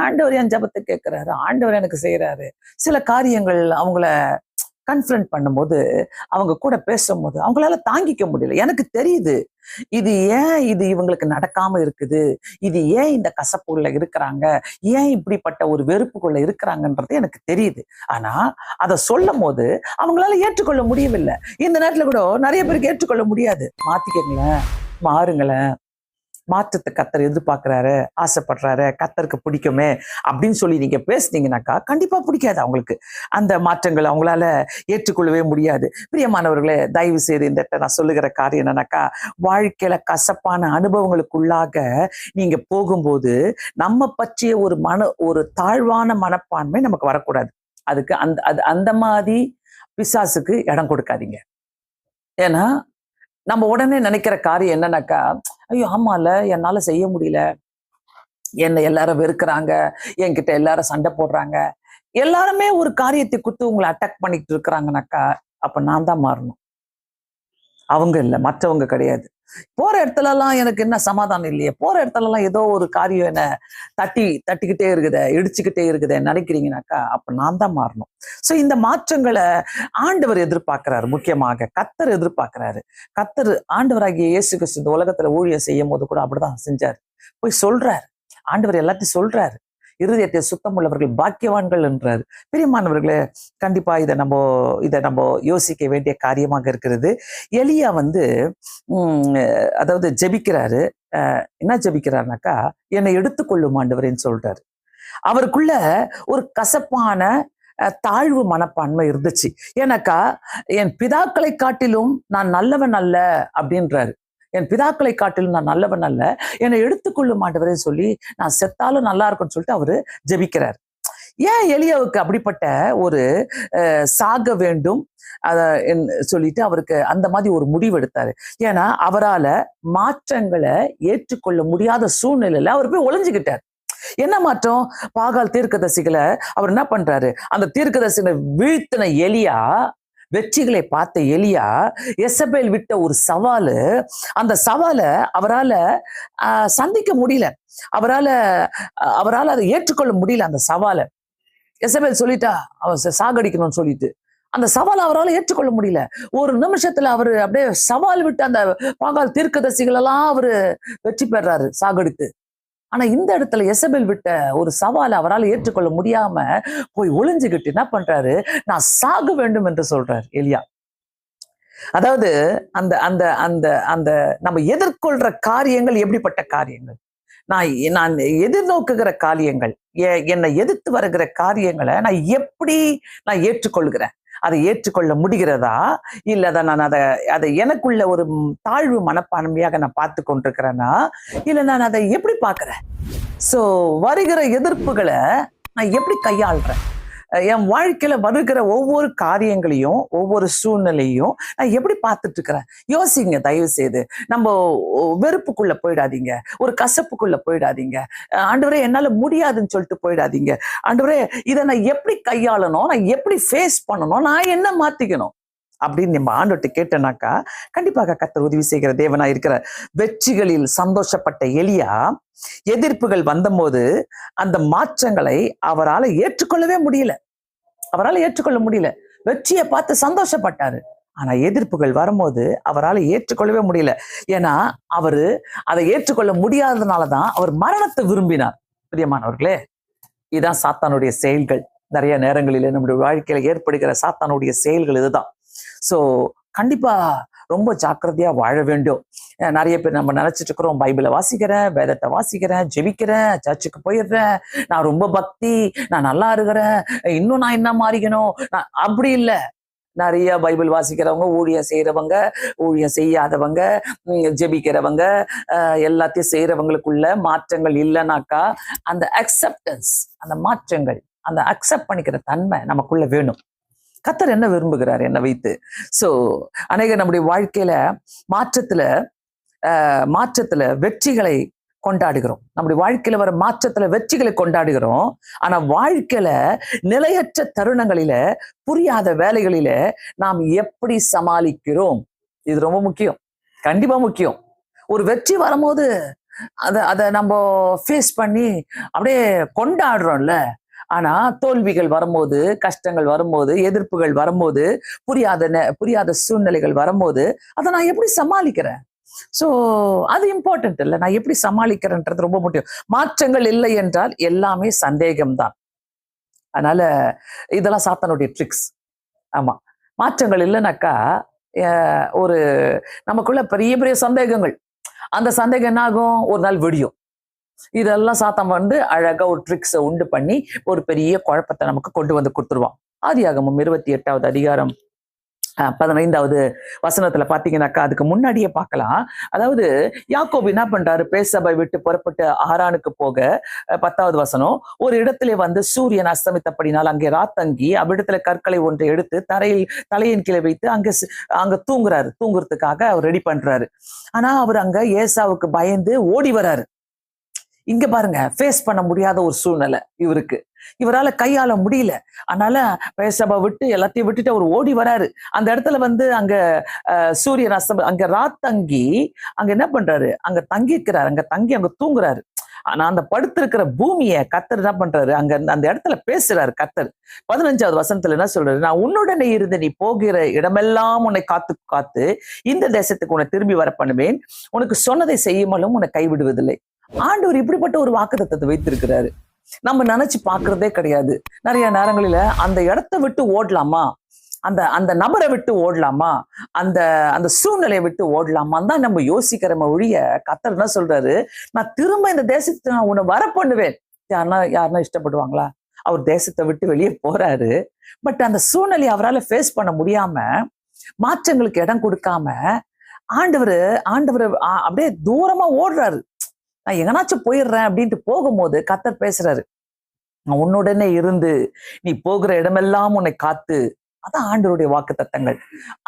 ஆண்டவர் என் ஜபத்தை கேட்கிறாரு, ஆண்டவர் எனக்கு செய்யறாரு. சில காரியங்கள் அவங்கள கன்ஃபரண்ட் பண்ணும்போது, அவங்க கூட பேசும்போது அவங்களால தாங்கிக்க முடியல. எனக்கு தெரியுது இது இவங்களுக்கு நடக்காம இருக்குது, இது ஏன் இந்த கசப்புக்குள்ள இருக்கிறாங்க, ஏன் இப்படிப்பட்ட ஒரு வெறுப்புக்குள்ள இருக்கிறாங்கன்றது எனக்கு தெரியுது. ஆனா அதை சொல்லும் போது அவங்களால ஏற்றுக்கொள்ள முடியவில்லை. இந்த நேரத்துல கூட நிறைய பேருக்கு ஏற்றுக்கொள்ள முடியாது. மாத்திக்கங்களேன், மாறுங்களேன், மாற்றத்தை கத்தர் எதிர்பார்க்கிறாரு, ஆசைப்படுறாரு, கத்தருக்கு பிடிக்குமே அப்படின்னு சொல்லி நீங்க பேசுனீங்கன்னாக்கா கண்டிப்பா பிடிக்காது அவங்களுக்கு. அந்த மாற்றங்கள் அவங்களால ஏற்றுக்கொள்ளவே முடியாது. பிரியமானவர்களே, தயவு செய்து இந்த நான் சொல்லுகிற காரியம் என்னன்னாக்கா, வாழ்க்கையில கசப்பான அனுபவங்களுக்குள்ளாக நீங்க போகும்போது நம்ம பற்றிய ஒரு தாழ்வான மனப்பான்மை நமக்கு வரக்கூடாது. அதுக்கு அந்த மாதிரி பிசாசுக்கு இடம் கொடுக்காதீங்க. ஏன்னா நம்ம உடனே நினைக்கிற காரியம் என்னன்னாக்கா, ஐயோ ஆமால என்னால செய்ய முடியல, என்னை எல்லாரும் வெறுக்கிறாங்க, என்கிட்ட எல்லாரும் சண்டை போடுறாங்க, எல்லாருமே ஒரு காரியத்தை குத்து உங்களை அட்டாக் பண்ணிட்டு இருக்கிறாங்கனாக்கா, அப்ப நான் தான் மாறணும், அவங்க இல்லை, மற்றவங்க கிடையாது. போற இடத்துல எல்லாம் எனக்கு என்ன சமாதானம் இல்லையே, போற இடத்துல எல்லாம் ஏதோ ஒரு காரியம் என்ன தட்டிக்கிட்டே இருக்குதே, இடிச்சுக்கிட்டே இருக்குதே நினைக்கிறீங்கனாக்கா, அப்ப நான் தான் மாறணும். சோ இந்த மாற்றங்களை ஆண்டவர் எதிர்பார்க்கிறாரு. முக்கியமாக கத்தர் எதிர்பார்க்கிறாரு. கத்தர் ஆண்டவராகிய இயேசு கிறிஸ்து இந்த உலகத்துல ஊழியம் செய்யும் போது கூட அப்படிதான் செஞ்சாரு. போய் சொல்றாரு, ஆண்டவர் எல்லாத்தையும் சொல்றாரு. இருதயத்தை சுத்தம் உள்ளவர்கள் பாக்கியவான்கள் என்றார். பிரியமானவர்களே, கண்டிப்பா இதை நம்ம யோசிக்க வேண்டிய காரியமாக இருக்கிறது. எலியா அதாவது ஜெபிக்கிறாரு. என்ன ஜெபிக்கிறாருனாக்கா, என்னை எடுத்துக்கொள்ளும் ஆண்டவரேன்னு சொல்றாரு. அவருக்குள்ள ஒரு கசப்பான தாழ்வு மனப்பான்மை இருந்துச்சு. ஏன்னாக்கா, என் பிதாக்களை காட்டிலும் நான் நல்லவன் அல்ல அப்படின்றாரு. என் பிதாக்களை காட்டிலும் நான் நல்லவன் அல்ல, என்னை எடுத்துக்கொள்ளும் ஆண்டவரே சொல்லி நான் செத்தாலும் நல்லா இருக்கும்னு சொல்லிட்டு அவரு ஜெபிக்கிறார். ஏன் எலியாவுக்கு அப்படிப்பட்ட ஒரு சாக வேண்டும் சொல்லிட்டு அவருக்கு அந்த மாதிரி ஒரு முடிவு எடுத்தாரு? ஏன்னா அவரால மாற்றங்களை ஏற்றுக்கொள்ள முடியாத சூழ்நிலையில அவர் போய் ஒளிஞ்சுக்கிட்டார். என்ன மாற்றம்? பாகால் தீர்க்கதரிசிகளை அவர் என்ன பண்றாரு, அந்த தீர்க்கதரிசிகளை வீழ்த்தின எலியா, வெற்றிகளை பார்த்த எலியா எசபேல் விட்ட ஒரு சவாலு, அந்த சவாலை அவரால சந்திக்க முடியல, அவரால் அதை ஏற்றுக்கொள்ள முடியல. அந்த சவாலை எசபேல் சொல்லிட்டா அவர் சாகடிக்கணும்னு சொல்லிட்டு அந்த சவாலை அவரால் ஏற்றுக்கொள்ள முடியல. ஒரு நிமிஷத்துல அவரு அப்படியே சவால் விட்டு அந்த பாகால் தீர்க்கதரிசிகள் எல்லாம் அவரு வெற்றி பெறாரு சாகடித்து. ஆனா இந்த இடத்துல எசபேல் விட்ட ஒரு சவாலை அவரால் ஏற்றுக்கொள்ள முடியாம போய் ஒளிஞ்சுக்கிட்டு என்ன பண்றாரு, நான் சாக வேண்டும் என்று சொல்றாரு எலியா. அதாவது அந்த அந்த அந்த அந்த நம்ம எதிர்கொள்ற காரியங்கள் எப்படிப்பட்ட காரியங்கள், நான் எதிர்நோக்குகிற காரியங்கள், என்னை எதிர்த்து வருகிற காரியங்களை நான் ஏற்றுக்கொள்கிறேன். அதை ஏற்றுக்கொள்ள முடிகிறதா, இல்ல அதை எனக்குள்ள ஒரு தாழ்வு மனப்பான்மையாக நான் பார்த்து கொண்டிருக்கிறேன்னா, இல்ல நான் அதை எப்படி பார்க்கிறேன்? சோ வருகிற எதிர்ப்புகளை நான் எப்படி கையாளுறேன்? என் வாழ்க்கையில வருகிற ஒவ்வொரு காரியங்களையும் ஒவ்வொரு சூழ்நிலையும் நான் எப்படி பார்த்துட்டு இருக்கிறேன்? யோசிங்க தயவு செய்து. நம்ம வெறுப்புக்குள்ள போயிடாதீங்க, ஒரு கசப்புக்குள்ள போயிடாதீங்க. ஆண்டவரே என்னால முடியாதுன்னு சொல்லிட்டு போயிடாதீங்க. ஆண்டவரே இதை நான் எப்படி கையாளணும், நான் எப்படி ஃபேஸ் பண்ணணும், நான் என்ன மாத்திக்கணும் அப்படின்னு நம்ம ஆண்டவர்கிட்ட கேட்டனாக்கா கண்டிப்பாக கர்த்தர் உதவி செய்கிற தேவனா இருக்கிற. வெற்றிகளில் சந்தோஷப்பட்ட எலியா எதிர்ப்புகள் வந்தபோது அந்த மாற்றங்களை அவரால் ஏற்றுக்கொள்ளவே முடியல. வெற்றியை பார்த்து சந்தோஷப்பட்டாரு, ஆனா எதிர்ப்புகள் வரும்போது அவரால் ஏற்றுக்கொள்ளவே முடியல. ஏன்னா அவரு அதை ஏற்றுக்கொள்ள முடியாததுனாலதான் அவர் மரணத்தை விரும்பினார். பிரியமானவர்களே, இதுதான் சாத்தானுடைய செயல்கள். நிறைய நேரங்களில நம்முடைய வாழ்க்கையில ஏற்படுகிற சாத்தானுடைய செயல்கள் இதுதான். சோ கண்டிப்பா ரொம்ப ஜாக்கிரதையா வாழ வேண்டும். நிறைய பேர் நம்ம நினைச்சிட்டு இருக்கிறோம், பைபிளை வாசிக்கிறேன், வேதத்தை வாசிக்கிறேன், ஜெபிக்கிறேன், சர்ச்சுக்கு போயிடுறேன், நான் ரொம்ப பக்தி, நான் நல்லா இருக்கிறேன், இன்னும் நான் என்ன மாறிக்கணும். அப்படி இல்லை. நிறைய பைபிள் வாசிக்கிறவங்க, ஊழியம் செய்யறவங்க, ஊழியம் செய்யாதவங்க, ஜெபிக்கிறவங்க, எல்லாத்தையும் செய்யறவங்களுக்குள்ள மாற்றங்கள் இல்லைனாக்கா அந்த அக்செப்டன்ஸ், அந்த மாற்றங்கள், அந்த அக்செப்ட் பண்ணிக்கிற தன்மை நமக்குள்ள வேணும். கர்த்தர் என்ன விரும்புகிறார் என்ன வைத்து? சோ அநேக நம்முடைய வாழ்க்கையில மாற்றத்துல வெற்றிகளை கொண்டாடுகிறோம். நம்முடைய வாழ்க்கையில வர மாற்றத்துல வெற்றிகளை கொண்டாடுகிறோம். ஆனா வாழ்க்கையில நிலையற்ற தருணங்களில, புரியாத வேலைகளில நாம் எப்படி சமாளிக்கிறோம்? இது ரொம்ப முக்கியம், கண்டிப்பா முக்கியம். ஒரு வெற்றி வரும்போது அதை நம்ம ஃபேஸ் பண்ணி அப்படியே கொண்டாடுறோம்ல. ஆனா தோல்விகள் வரும்போது, கஷ்டங்கள் வரும்போது, எதிர்ப்புகள் வரும்போது, புரியாத சூழ்நிலைகள் வரும்போது அதை நான் எப்படி சமாளிக்கிறேன்? சோ அது இம்பார்ட்டன்ட் இல்லை, நான் எப்படி சமாளிக்கிறேன்றது ரொம்ப முக்கியம். மாற்றங்கள் இல்லை என்றால் எல்லாமே சந்தேகம்தான். அதனால இதெல்லாம் சாத்தானுடைய ட்ரிக்ஸ். ஆமா, மாற்றங்கள் இல்லைனாக்கா ஒரு நமக்குள்ள பெரிய பெரிய சந்தேகங்கள், அந்த சந்தேகம் என்ன ஆகும்? ஒரு நாள் விடியும். இதெல்லாம் சாத்தான் வந்து அழகா ஒரு ட்ரிக்ஸை உண்டு பண்ணி ஒரு பெரிய குழப்பத்தை நமக்கு கொண்டு வந்து கொடுத்துருவான். ஆதியாகமம் 28வது அதிகாரம் 15வது வசனத்துல பாத்தீங்கன்னாக்கா அதுக்கு முன்னாடியே பார்க்கலாம். அதாவது யாக்கோபு என்ன பண்றாரு? பேர்சபை விட்டு புறப்பட்டு ஆரானுக்கு போக 10வது வசனம், ஒரு இடத்துல வந்து சூரியன் அஸ்தமித்தபடினால் அங்கே ராத்தங்கி அவ்விடத்துல கற்களை ஒன்றை எடுத்து தலையின் கீழே வைத்து அங்க தூங்குறதுக்காக அவர் ரெடி பண்றாரு. ஆனா அவர் அங்க ஏசாவுக்கு பயந்து ஓடி வராரு. இங்க பாருங்க, ஃபேஸ் பண்ண முடியாத ஒரு சூழ்நிலை இவருக்கு, இவரால கையாள முடியல. அதனால பேர்சபை விட்டு எல்லாத்தையும் விட்டுட்டு அவர் ஓடி வராரு. அந்த இடத்துல வந்து அங்க சூரியன் அங்க ராத்தங்கி அங்க என்ன பண்றாரு? அங்க தங்கிக்கிறாரு, அங்க தூங்குறாரு. ஆனா அந்த படுத்திருக்கிற பூமியை கர்த்தர் என்ன பண்றாரு? அந்த இடத்துல பேசுறாரு கர்த்தர். 15வது வசனத்துல என்ன சொல்றாரு? நான் உன்னுடனே இருந்து நீ போகிற இடமெல்லாம் உன்னை காத்து இந்த தேசத்துக்கு உன்னை திரும்பி வர பண்ணுவேன், உனக்கு சொன்னதை செய்யுமலும் உன்னை கைவிடுவதில்லை. ஆண்டவர் இப்படிப்பட்ட ஒரு வாக்குத்தத்தத்தை வைத்திருக்கிறாரு. நம்ம நினைச்சு பாக்குறதே கிடையாது. நிறைய நேரங்களில அந்த இடத்தை விட்டு ஓடலாமா, அந்த நபரை விட்டு ஓடலாமா, அந்த சூழ்நிலையை விட்டு ஓடலாமான்னு தான் நம்ம யோசிக்கிறோம் ஒழிய, கர்த்தர் என்ன சொல்றாரு? நான் திரும்ப இந்த தேசத்தை நான் உன்னை வர பண்ணுவேன். யாருன்னா இஷ்டப்படுவாங்களா? அவர் தேசத்தை விட்டு வெளியே போறாரு. பட் அந்த சூழ்நிலையை அவரால் ஃபேஸ் பண்ண முடியாம, மாற்றங்களுக்கு இடம் கொடுக்காம ஆண்டவர் அப்படியே தூரமா ஓடுறாரு. நான் எங்கனாச்சும் போயிடுறேன் அப்படின்ட்டு போகும்போது கர்த்தர் பேசுறாரு, நான் உன்னுடனே இருந்து நீ போகிற இடமெல்லாம் உன்னை காத்து. அதான் ஆண்டவருடைய வாக்குத்தத்தங்கள்.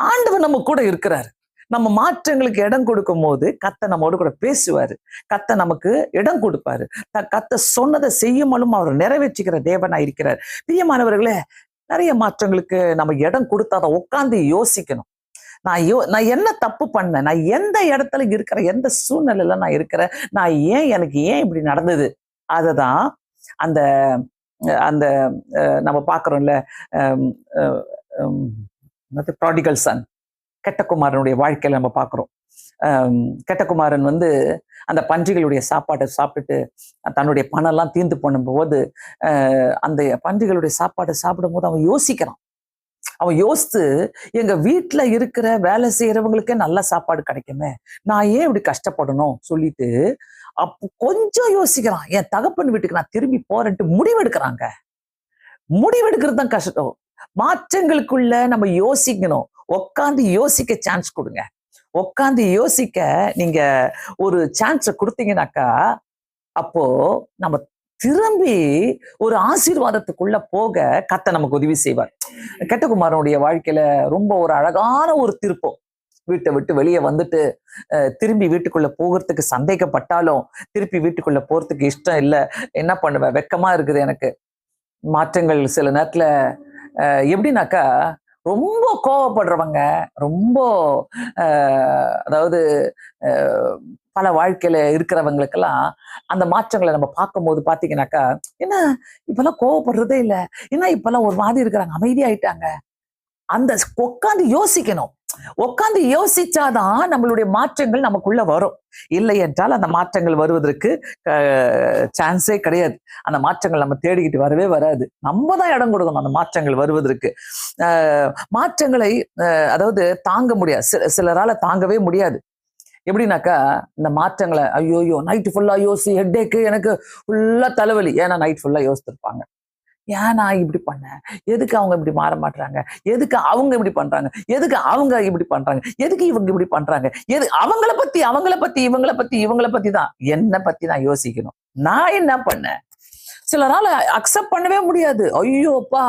ஆண்டவர் நம்ம கூட இருக்கிறாரு. நம்ம மாற்றங்களுக்கு இடம் கொடுக்கும் போது கர்த்தர் நம்மோடு கூட பேசுவாரு, கர்த்தர் நமக்கு இடம் கொடுப்பாரு. கர்த்தர் சொன்னதை செய்யுமலும் அவர் நிறைவேற்றிக்கிற தேவனா இருக்கிறார். பிரியமானவர்களே, நிறைய மாற்றங்களுக்கு நம்ம இடம் கொடுத்து அதை உட்கார்ந்து யோசிக்கணும். நான் என்ன தப்பு பண்ணேன், நான் எந்த இடத்துல இருக்கிறேன், எந்த சூழ்நிலையில நான் இருக்கிறேன், எனக்கு ஏன் இப்படி நடந்தது? அததான் அந்த அந்த நம்ம பாக்குறோம்ல, ப்ராடிகல் சன், கெட்டகுமாரனுடைய வாழ்க்கையில நம்ம பாக்குறோம். கெட்டகுமாரன் வந்து அந்த பன்றிகளுடைய சாப்பாட்டை சாப்பிட்டுட்டு தன்னுடைய பணம் எல்லாம் தீர்ந்து போது அந்த பன்றிகளுடைய சாப்பாட்டை சாப்பிடும் போது அவன் யோசித்து, எங்க வீட்டுல இருக்கிற வேலை செய்யறவங்களுக்கே நல்ல சாப்பாடு கிடைக்குமே, நான் ஏன் இப்படி கஷ்டப்படணும் சொல்லிட்டு அப்போ கொஞ்சம் யோசிக்கிறான். என் தகப்பன் வீட்டுக்கு நான் திரும்பி போறேன்ட்டு முடிவெடுக்கிறாங்க. முடிவெடுக்கிறது தான் கஷ்டம். மாற்றங்களுக்குள்ள நம்ம யோசிக்கணும். உட்காந்து யோசிக்க சான்ஸ் கொடுங்க. உட்காந்து யோசிக்க நீங்க ஒரு சான்ஸை கொடுத்தீங்கன்னாக்கா அப்போ நம்ம திரும்பி ஒரு ஆசீர்வாதத்துக்குள்ள போக கர்த்தர் நமக்கு உதவி செய்வார். கெட்டகுமாரனுடைய வாழ்க்கையில ரொம்ப ஒரு அழகான ஒரு திருப்பம். வீட்டை விட்டு வெளியே வந்துட்டு திரும்பி வீட்டுக்குள்ள போகிறதுக்கு சந்தேகப்பட்டாலும் திருப்பி வீட்டுக்குள்ள போறதுக்கு இஷ்டம் இல்லை. என்ன பண்ணுவேன், வெக்கமா இருக்குது எனக்கு. மாற்றங்கள் சில நேரத்துல எப்படின்னாக்கா, ரொம்ப கோவப்படுறவங்க, ரொம்ப அதாவது பல வாழ்க்கையில இருக்கிறவங்களுக்கெல்லாம் அந்த மாற்றங்களை நம்ம பார்க்கும்போது பாத்தீங்கன்னாக்கா, என்ன இப்பெல்லாம் கோவப்படுறதே இல்லை, என்ன இப்பெல்லாம் ஒரு மாதிரி இருக்கிறாங்க, அமைதியாயிட்டாங்க. அந்த உட்காந்து யோசிக்கணும். உட்காந்து யோசிச்சாதான் நம்மளுடைய மாற்றங்கள் நமக்குள்ள வரும். இல்லை என்றால் அந்த மாற்றங்கள் வருவதற்கு சான்ஸே கிடையாது. அந்த மாற்றங்கள் நம்ம தேடிக்கிட்டு வரவே வராது. நம்ம தான் இடம் கொடுக்கணும் அந்த மாற்றங்கள் வருவதற்கு. மாற்றங்களை அதாவது தாங்க முடியாது, சிலரால தாங்கவே முடியாது. எப்படின்னாக்கா, இந்த மாற்றங்களை ஐயோயோ நைட்டு ஃபுல்லா யோசி, ஹெட்டேக்கு, எனக்கு ஃபுல்லா தலைவலி. ஏன்னா நைட் ஃபுல்லா யோசித்திருப்பாங்க. ஏன் நான் இப்படி பண்ணேன், எதுக்கு அவங்க இப்படி மாற மாட்டாங்க, எதுக்கு அவங்க இப்படி பண்றாங்க, எதுக்கு அவங்க இப்படி பண்றாங்க, எதுக்கு இவங்க இப்படி பண்றாங்க, அவங்கள பத்தி இவங்கள பத்தி தான், என்னை பத்தி நான் யோசிக்கணும். நான் என்ன பண்ணேன்? சிலரால அக்செப்ட் பண்ணவே முடியாது. ஐயோப்பா,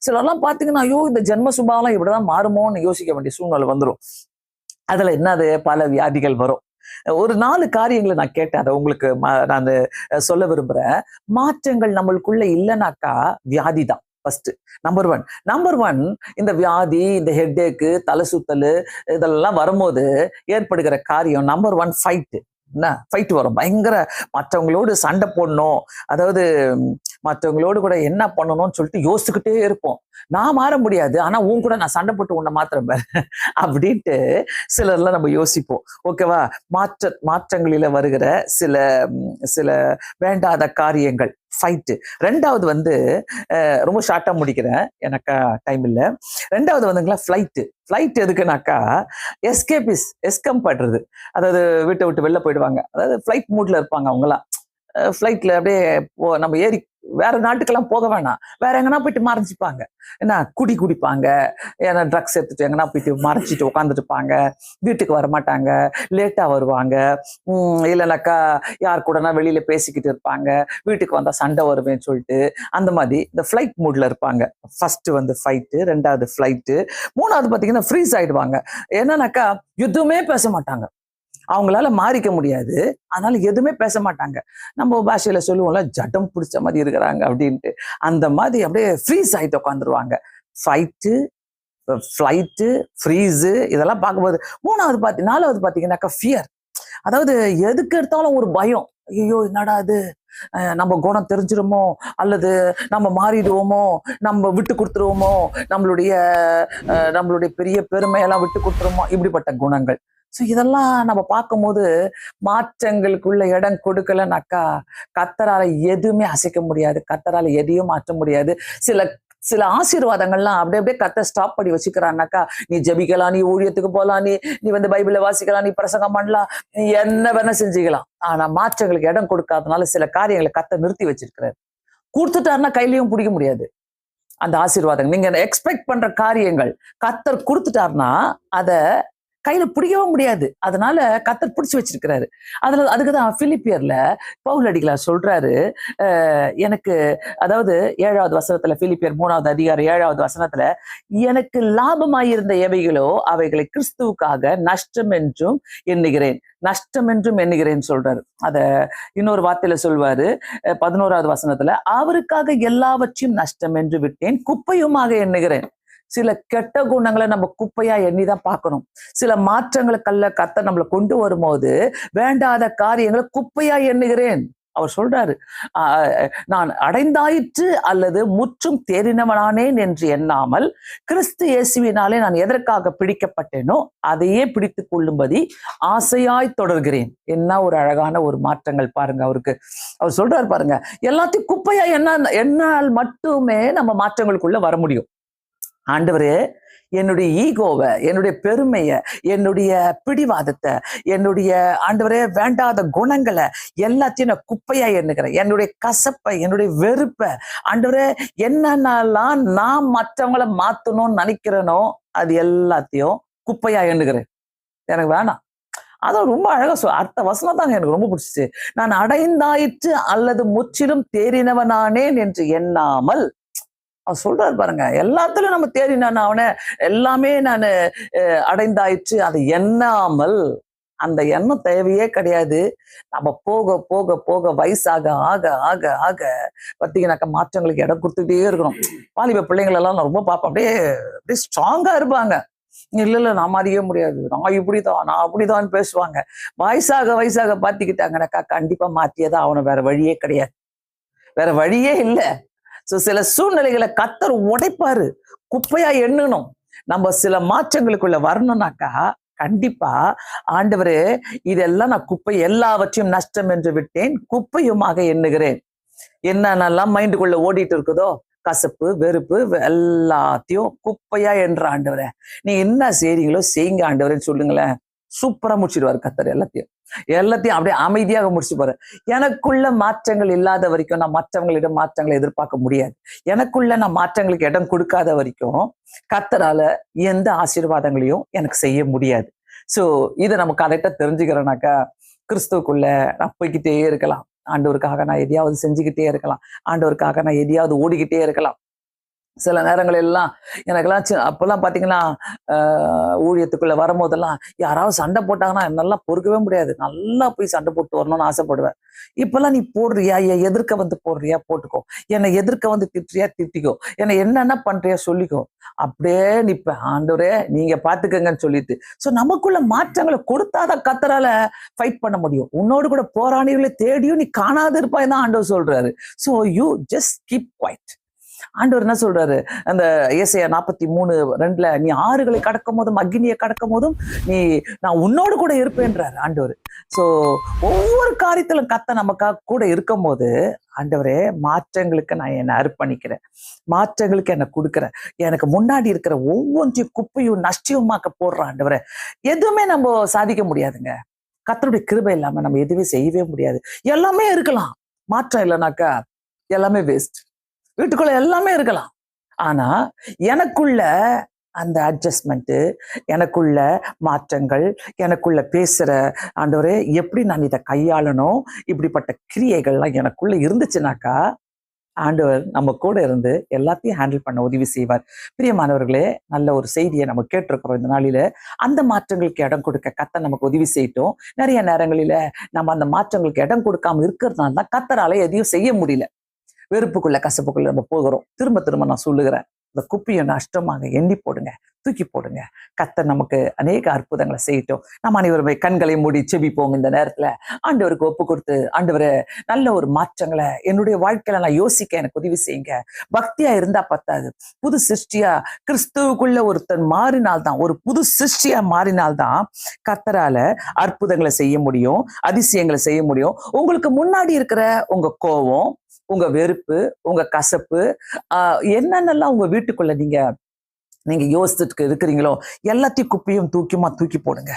சிலர்லாம் பாத்தீங்கன்னா, ஐயோ இந்த ஜென்ம சுபாவெல்லாம் இப்படிதான் மாறுமோன்னு யோசிக்க வேண்டிய சூழ்நிலை வந்துடும். அதுல என்னது, பல வியாதிகள் வரும். ஒரு 4 காரியங்களை நான் கேட்டேன், அதை உங்களுக்கு நான் சொல்ல விரும்புறேன். மாற்றங்கள் நம்மளுக்குள்ள இல்லைனாக்கா வியாதி தான் ஃபர்ஸ்ட். நம்பர் ஒன் இந்த வியாதி, இந்த ஹெட்டேக்கு, தலை சுத்தல், இதெல்லாம் வரும்போது ஏற்படுகிற காரியம் நம்பர் 1 ஃபைட். என்ன ஃபைட் வரும், பயங்கர மற்றவங்களோடு சண்டை போடணும், அதாவது மற்றவங்களோடு கூட என்ன பண்ணணும்னு சொல்லிட்டு யோசிச்சுக்கிட்டே இருப்போம். நான் மாற முடியாது, ஆனா உன் கூட நான் சண்டை போட்டு உன்னை மாத்திரம் பாரு அப்படின்ட்டு சிலர்லாம் நம்ம யோசிப்போம். ஓகேவா? மாற்றங்களில வருகிற சில சில வேண்டாத காரியங்கள் ஃபைட்டு. ரெண்டாவது ரொம்ப ஷார்ட்டா முடிக்கிறேன், எனக்கு டைம் இல்லை. ரெண்டாவது வந்துங்களா ஃப்ளைட் எதுக்குனாக்கா, எஸ்கேம் பண்றது. அதாவது வீட்டை விட்டு வெளில போயிடுவாங்க, அதாவது ஃப்ளைட் மூட்ல இருப்பாங்க அவங்கலாம். ஃப்ளைட்ல அப்படியே நம்ம ஏறி வேற நாட்டுக்கெல்லாம் போக வேணாம், வேற எங்கன்னா போயிட்டு மறைஞ்சிப்பாங்க. என்ன குடிப்பாங்க, ஏன்னா ட்ரக்ஸ் எடுத்துட்டு எங்கன்னா போயிட்டு மறைச்சிட்டு உட்காந்துட்டுப்பாங்க. வீட்டுக்கு வர மாட்டாங்க, லேட்டா வருவாங்க. இல்லைனாக்கா யார் கூடனா வெளியில பேசிக்கிட்டு இருப்பாங்க, வீட்டுக்கு வந்தா சண்டை வருவேன்னு சொல்லிட்டு அந்த மாதிரி இந்த ஃப்ளைட் மூட்ல இருப்பாங்க. ஃபர்ஸ்ட் ஃபைட்டு, ரெண்டாவது ஃப்ளைட்டு, மூணாவது பாத்தீங்கன்னா ஃப்ரீஸ் ஆயிடுவாங்க. என்னன்னாக்கா எதுவுமே பேச மாட்டாங்க, அவங்களால மாறிக்க முடியாது, அதனால எதுவுமே பேச மாட்டாங்க. நம்ம பாஷையில சொல்லுவோம்ல, ஜடம் பிடிச்ச மாதிரி இருக்கிறாங்க அப்படின்ட்டு. அந்த மாதிரி அப்படியே ஃப்ரீஸ் ஆயிட்டு உட்காந்துருவாங்க. ஃபைட்டு, ஃப்ளைட்டு, ஃப்ரீஸு, இதெல்லாம் பார்க்கும்போது நாலாவது பார்த்தீங்கன்னாக்கா ஃபியர். அதாவது எதுக்கு எடுத்தாலும் ஒரு பயம். ஐயோ என்னடா அது, நம்ம குணம் தெரிஞ்சிருமோ, அல்லது நம்ம மாறிடுவோமோ, நம்ம விட்டு கொடுத்துருவோமோ, நம்மளுடைய பெரிய பெருமையெல்லாம் விட்டு கொடுத்துருவோமோ, இப்படிப்பட்ட குணங்கள். ஸோ இதெல்லாம் நம்ம பார்க்கும்போது மாற்றங்களுக்குள்ள இடம் கொடுக்கலனாக்கா கர்த்தரால எதுவுமே அசைக்க முடியாது, கர்த்தரால எதையும் மாற்ற முடியாது. சில ஆசீர்வாதங்கள்லாம் அப்படியே கர்த்தர் ஸ்டாப் பண்ணி வச்சுக்கிறான்னாக்கா, நீ ஜெபிக்கலாம், நீ ஊழியத்துக்கு போகலாம், நீ பைபிளை வாசிக்கலாம், நீ பிரசங்கம் பண்ணலாம், நீ என்ன வேணா செஞ்சுக்கலாம். ஆனா மாற்றங்களுக்கு இடம் கொடுக்காதனால சில காரியங்களை கர்த்தர் நிறுத்தி வச்சிருக்கிறாரு. கொடுத்துட்டாருன்னா கையிலையும் பிடிக்க முடியாது அந்த ஆசீர்வாதங்கள். நீங்க எக்ஸ்பெக்ட் பண்ற காரியங்கள் கர்த்தர் கொடுத்துட்டாருன்னா அதை கையில பிடிக்கவும் முடியாது. அதனால கர்த்தர் பிடிச்சு வச்சிருக்கிறாரு. அதுக்குதான் பிலிப்பியர்ல பவுல் அடிகளார் சொல்றாரு, எனக்கு, அதாவது 7வது வசனத்துல, பிலிப்பியர் 3வது அதிகாரம் 7வது வசனத்துல, எனக்கு லாபமாயிருந்த எவைகளோ அவைகளை கிறிஸ்துவுக்காக நஷ்டம் என்றும் எண்ணுகிறேன் சொல்றாரு. அத இன்னொரு வார்த்தையில சொல்வாரு 11வது வசனத்துல, அவருக்காக எல்லாவற்றையும் நஷ்டம் என்று விட்டேன், குப்பையுமாக எண்ணுகிறேன். சில கெட்ட குணங்களை நம்ம குப்பையா எண்ணிதான் பார்க்கணும். சில மாற்றங்களுக்கல்ல கர்த்தர் நம்மளை கொண்டு வரும்போது வேண்டாத காரியங்களை குப்பையா எண்ணுகிறேன். அவர் சொல்றாரு, நான் அடைந்தாயிற்று அல்லது முற்றும் தேறினவனானேன் என்று எண்ணாமல் கிறிஸ்து இயேசுவினாலே நான் எதற்காக பிடிக்கப்பட்டேனோ அதையே பிடித்து கொள்ளும்படி ஆசையாய் தொடர்கிறேன். என்ன ஒரு அழகான ஒரு மாற்றங்கள் பாருங்க அவருக்கு. அவர் சொல்றாரு பாருங்க, எல்லாத்தையும் குப்பையா என்னால் மட்டுமே நம்ம மாற்றங்களுக்குள்ள வர முடியும். ஆண்டவரே, என்னுடைய ஈகோவை, என்னுடைய பெருமையை, என்னுடைய பிடிவாதத்தை, என்னுடைய ஆண்டவரே வேண்டாத குணங்களை எல்லாத்தையும் நான் குப்பையா எண்ணுகிறேன். என்னுடைய கசப்பை, என்னுடைய வெறுப்பை, ஆண்டவரே என்னென்னலாம் நான் மற்றவங்களை மாத்தணும்னு நினைக்கிறேனோ அது எல்லாத்தையும் குப்பையா எண்ணுகிறேன். எனக்கு வேணாம். அதான் ரொம்ப அழகா அடுத்த வசனம் தாங்க எனக்கு ரொம்ப பிடிச்சிச்சு. நான் அடைந்தாயிற்று அல்லது முற்றிலும் தேறினவனானேன் என்று எண்ணாமல், அவர் சொல்றாரு பாருங்க, எல்லாத்துலயும் நம்ம தேறினான அவன, எல்லாமே நான் அடைந்தாயிற்று அதை எண்ணாமல். அந்த எண்ணம் தேவையே கிடையாது. நம்ம போக போக போக வயசாக ஆக ஆக ஆக பார்த்தீங்கன்னாக்கா மாற்றங்களுக்கு இடம் கொடுத்துக்கிட்டே இருக்கணும். வாலிப பிள்ளைங்கள் எல்லாம் நான் ரொம்ப பார்ப்பேன், அப்படியே அப்படியே ஸ்ட்ராங்கா இருப்பாங்க. இல்ல நான் மாறியே முடியாது, நான் இப்படிதான் நான் அப்படிதான் பேசுவாங்க. வயசாக வயசாக பார்த்துக்கிட்டாங்கனாக்கா கண்டிப்பா மாற்றியதான் அவனை, வேற வழியே கிடையாது, வேற வழியே இல்லை. சில சூழ்நிலைகளை கர்த்தர் உடைப்பாரு, குப்பையா எண்ணணும். நம்ம சில மாற்றங்களுக்குள்ள வரணும்னாக்கா கண்டிப்பா ஆண்டவரே இதெல்லாம் நான் குப்பை, எல்லாவற்றையும் நஷ்டம் என்று விட்டேன், குப்பையுமாக எண்ணுகிறேன். என்னென்னலாம் மைண்டுக்குள்ள ஓடிட்டு இருக்குதோ, கசப்பு வெறுப்பு எல்லாத்தையும் குப்பையா என்ற ஆண்டவரே, நீ என்ன செய்றீங்களோ செய்யுங்க ஆண்டவரேன்னு சொல்லுங்களேன். சூப்பரா முடிச்சிடுவாரு கர்த்தர். எல்லாத்தையும் அப்படியே அமைதியாக முடிச்சு போற. எனக்குள்ள மாற்றங்கள் இல்லாத வரைக்கும் நான் மற்றவங்களிடம் மாற்றங்களை எதிர்பார்க்க முடியாது. எனக்குள்ள நான் மாற்றங்களுக்கு இடம் கொடுக்காத வரைக்கும் கர்த்தரால எந்த ஆசீர்வாதங்களையும் எனக்கு செய்ய முடியாது. சோ இதை நம்ம கரெக்டா தெரிஞ்சுக்கிறேனாக்கா, கிறிஸ்துவுக்குள்ள நான் போய்கிட்டே இருக்கலாம். ஆண்டவருக்காக நான் எதையாவது செஞ்சுக்கிட்டே இருக்கலாம். ஆண்டவருக்காக நான் எதையாவது ஓடிக்கிட்டே இருக்கலாம். சில நேரங்கள் எல்லாம் எனக்கெல்லாம் அப்பெல்லாம் பார்த்தீங்கன்னா, ஊழியத்துக்குள்ள வரும்போதெல்லாம் யாராவது சண்டை போட்டாங்கன்னா என்னெல்லாம் பொறுக்கவே முடியாது. நல்லா போய் சண்டை போட்டு வரணும்னு ஆசைப்படுவேன். இப்பெல்லாம் நீ போடுறியா, எதிர்க்க வந்து போடுறியா போட்டுக்கோ, என்னை எதிர்க்க வந்து திட்டுறியா திட்டிக்கோ, என்னை என்னென்ன பண்றியா சொல்லிக்கோ, அப்படியே நிப்பேன். ஆண்டவரே நீங்க பாத்துக்கங்கன்னு சொல்லிட்டு. ஸோ நமக்குள்ள மாற்றங்களை கொடுத்தாதான் கர்த்தரால ஃபைட் பண்ண முடியும். உன்னோடு கூட போராடிகளை தேடியும் நீ காணாது இருப்பாய் தான் ஆண்டவர் சொல்றாரு. So you just keep quiet. ஆண்டவர் என்ன சொல்றாரு, அந்த ஏசாயா 43:2, நீ ஆறுகளை கடக்கும் போதும் அக்னியை கடக்கும் போதும் நான் உன்னோடு கூட இருப்பேன்றாரு ஆண்டவர். சோ ஒவ்வொரு காரியத்திலும் கர்த்தர் நமக்காக கூட இருக்கும் போது, ஆண்டவரே மாற்றங்களுக்கு நான் என்னை அர்ப்பணிக்கிறேன், மாற்றங்களுக்கு என்னை கொடுக்குறேன், எனக்கு முன்னாடி இருக்கிற ஒவ்வொன்றையும் குப்பையும் நஷ்டியமாக்க போடுறேன் ஆண்டவரே. எதுவுமே நம்ம சாதிக்க முடியாதுங்க. கர்த்தருடைய கிருபை இல்லாம நம்ம எதுவுமே செய்யவே முடியாது. எல்லாமே இருக்கலாம், மாற்றம் இல்லைனாக்கா எல்லாமே வேஸ்ட். வீட்டுக்குள்ள எல்லாமே இருக்கலாம், ஆனா எனக்குள்ள அந்த அட்ஜஸ்ட்மெண்ட், எனக்குள்ள மாற்றங்கள், எனக்குள்ள பேசுற ஆண்டவரே எப்படி நான் இதை கையாளணும், இப்படிப்பட்ட கிரியைகள்லாம் எனக்குள்ள இருந்துச்சுனாக்கா ஆண்டவர் நம்ம கூட இருந்து எல்லாத்தையும் ஹேண்டில் பண்ண உதவி செய்வார். பிரியமானவர்களே, நல்ல ஒரு செய்தியை நம்ம கேட்டிருக்கிறோம் இந்த நாளில. அந்த மாற்றங்களுக்கு இடம் கொடுக்க கர்த்தர் நமக்கு உதவி செய்யட்டும். நிறைய நேரங்களில நம்ம அந்த மாற்றங்களுக்கு இடம் கொடுக்காம இருக்கிறதுனால தான் கர்த்தரால எதையும் செய்ய முடியல. வெறுப்புக்குள்ள கசப்புக்குள்ள நம்ம போகிறோம். திரும்ப திரும்ப நான் சொல்லுகிறேன், இந்த குப்பியை நஷ்டமாக எண்ணி போடுங்க, தூக்கி போடுங்க. கர்த்தர் நமக்கு அநேக அற்புதங்களை செய்யட்டும். நம்ம அனைவருமே கண்களை மூடி செபிப்போம். இந்த நேரத்துல ஆண்டவருக்கு ஒப்பு கொடுத்து, ஆண்டவரே நல்ல ஒரு மாற்றங்களை என்னுடைய வாழ்க்கையில நான் யோசிக்க எனக்கு உதவி செய்யுங்க. பக்தியா இருந்தா பத்தாது, புது சிருஷ்டியா கிறிஸ்துவுக்குள்ள ஒருத்தன் மாறினால்தான், ஒரு புது சிருஷ்டியா மாறினால்தான் கர்த்தரால அற்புதங்களை செய்ய முடியும், அதிசயங்களை செய்ய முடியும். உங்களுக்கு முன்னாடி இருக்கிற உங்க கோபம், உங்க வெறுப்பு, உங்க கசப்பு, என்னென்னலாம் உங்க வீட்டுக்குள்ள நீங்க யோசிச்சுட்டு இருக்கிறீங்களோ எல்லாத்தையும் குப்பையும் தூக்கி போடுங்க.